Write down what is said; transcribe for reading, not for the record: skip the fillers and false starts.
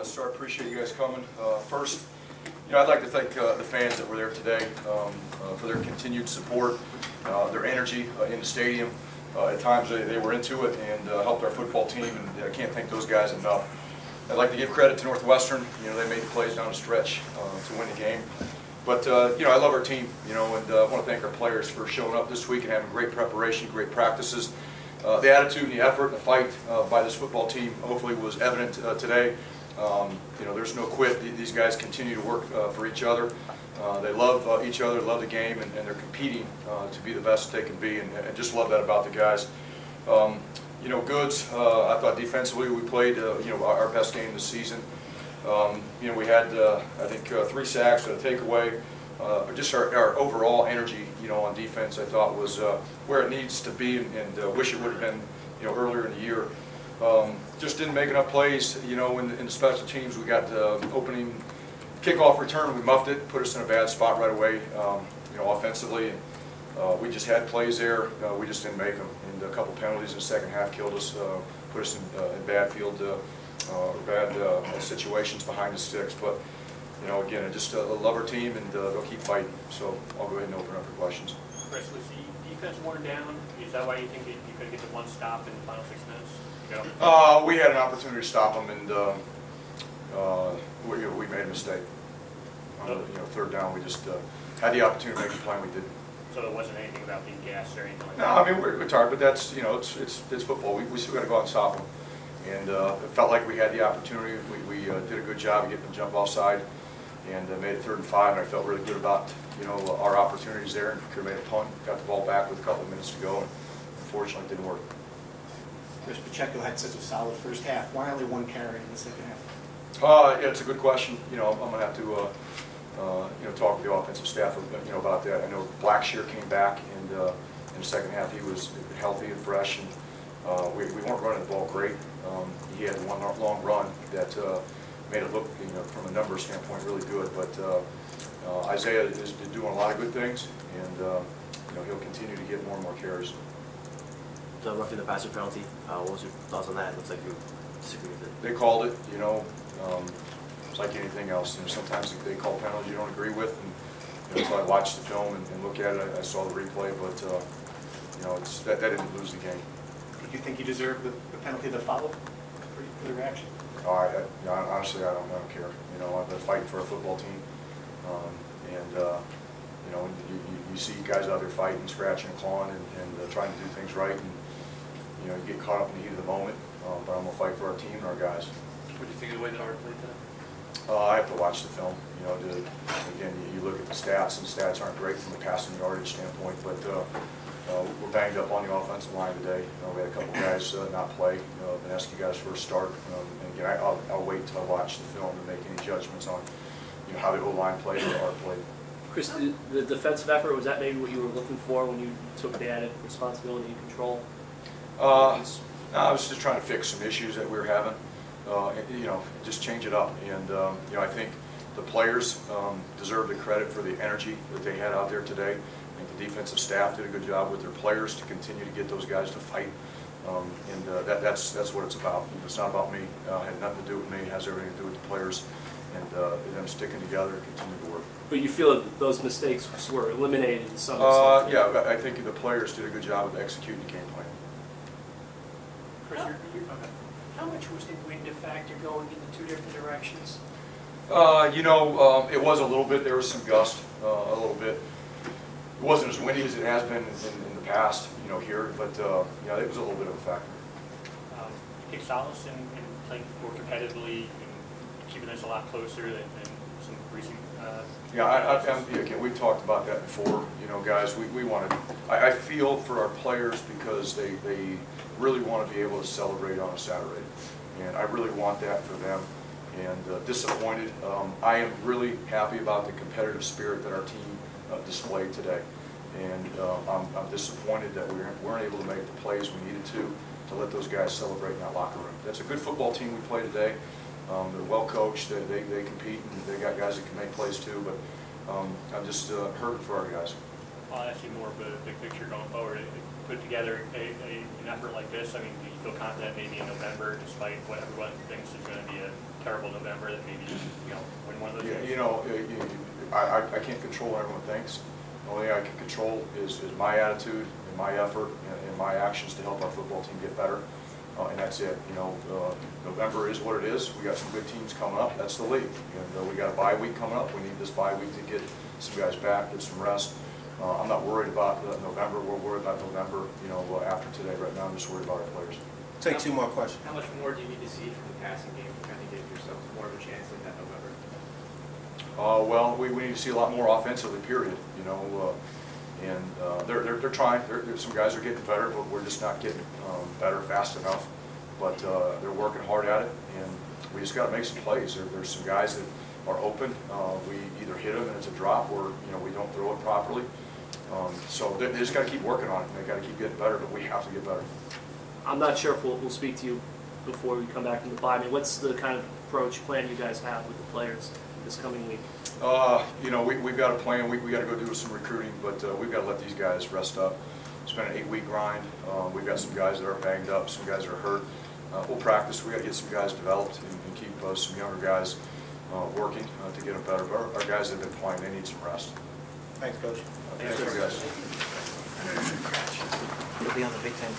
So I appreciate you guys coming. First, I'd like to thank the fans that were there today for their continued support, their energy in the stadium. At times they were into it and helped our football team, and I can't thank those guys enough. I'd like to give credit to Northwestern. They made the plays down the stretch to win the game. But I love our team, and I want to thank our players for showing up this week and having great preparation, great practices. The attitude and the effort and the fight by this football team hopefully was evident today. There's no quit. These guys continue to work for each other. They love each other, love the game, and they're competing to be the best they can be, and I just love that about the guys. Goods, I thought defensively we played our best game this season. We had I think 3 sacks and a takeaway. Just our overall energy on defense I thought was where it needs to be, and wish it would have been earlier in the year. Just didn't make enough plays in the special teams. We got opening kickoff return, we muffed it, put us in a bad spot right away offensively, and we just had plays there, we just didn't make them, and a couple penalties in the second half killed us, put us in bad field bad situations behind the sticks. But again, I just love our team, and they'll keep fighting. So I'll go ahead and open up for questions. Chris, was the defense worn down? Is that why you think you could get to one stop in the final 6 minutes? We had an opportunity to stop them, and we made a mistake. On third down, we just had the opportunity to make a play, and we didn't. So there wasn't anything about being gassed or anything like that? No, I mean we're tired, but that's it's football. We still got to go out and stop them, and it felt like we had the opportunity. We did a good job of getting the jump offside, and made it 3rd and 5. And I felt really good about our opportunities there, and could have made a punt, got the ball back with a couple of minutes to go, and unfortunately it didn't work. Chris, Pacheco had such a solid first half. Why only 1 carry in the second half? Yeah, it's a good question. I'm going to have to talk with the offensive staff about that. I know Blackshear came back, and in the second half he was healthy and fresh, and we weren't running the ball great. He had one long run that made it look, from a number standpoint, really good. But Isaiah is doing a lot of good things, and he'll continue to get more and more carries. So roughing the passer penalty, what was your thoughts on that? It looks like you disagree with it. They called it, it's like anything else. Sometimes they call penalties you don't agree with, and until I watched the film and look at it, I saw the replay, but that didn't lose the game. Did you think you deserved the penalty that followed for the reaction? Honestly, I don't care. I've been fighting for a football team, you see guys out there fighting, scratching and clawing, and trying to do things right, and you get caught up in the heat of the moment. But I'm gonna fight for our team and our guys. What do you think of the way that Art played today? I have to watch the film. Again, you look at the stats, and stats aren't great from a passing yardage standpoint, but we're banged up on the offensive line today. We had a couple guys not play. Vineski got his first start, and again, I'll wait till I watch the film to make any judgments on how the O-line played or Art played. Chris, the defensive effort, was that maybe what you were looking for when you took the added responsibility and control? No, I was just trying to fix some issues that we were having. Just change it up, and I think the players deserve the credit for the energy that they had out there today. I think the defensive staff did a good job with their players to continue to get those guys to fight, that's what it's about. It's not about me. It had nothing to do with me. It has everything to do with the players and them sticking together and continue to work. But you feel that those mistakes were eliminated in some extent? Yeah, I think the players did a good job of executing the game plan. Chris, how much was the wind a factor going in the 2 different directions? It was a little bit. There was some gust, a little bit. It wasn't as windy as it has been in the past, here, but it was a little bit of a factor. Take solace in playing more competitively and keeping us a lot closer than some recent. Again, we've talked about that before. Guys, we wanted. I feel for our players because they really want to be able to celebrate on a Saturday, and I really want that for them. And disappointed. I am really happy about the competitive spirit that our team displayed today, and I'm disappointed that we weren't able to make the plays we needed to let those guys celebrate in that locker room. That's a good football team we play today. They're well coached. They compete, and they got guys that can make plays too. But I'm just hurting for our guys. I'll ask you more of a big picture going forward. Put together an effort like this. I mean, do you feel confident maybe in November, despite what everyone thinks is going to be a terrible November that maybe, win one of those games? I can't control what everyone thinks. The only thing I can control is my attitude and my effort and my actions to help our football team get better. And that's it. November is what it is. We got some good teams coming up. That's the league. And we got a bye week coming up. We need this bye week to get some guys back, get some rest. I'm not worried about November. We're worried about November, after today. Right now, I'm just worried about our players. Take two more questions. How much more do you need to see from the passing game to kind of give yourselves more of a chance in that November? Well, we need to see a lot more offensively, period. And they're trying. Some guys are getting better, but we're just not getting better fast enough. But they're working hard at it, and we just got to make some plays. There's some guys that are open. We either hit them and it's a drop, or we don't throw it properly. So they just got to keep working on it. They got to keep getting better, but we have to get better. I'm not sure if we'll speak to you before we come back from the bye. I mean, what's the kind of approach plan you guys have with the players this coming week? We've got a plan. We got to go do some recruiting, but we've got to let these guys rest up. It's been an 8-week grind. We've got some guys that are banged up, some guys that are hurt. We'll practice. We got to get some guys developed and keep some younger guys working to get them better. But our guys that have been playing, they need some rest. Thanks, Coach. Thank you, guys. You'll be on the Big Ten.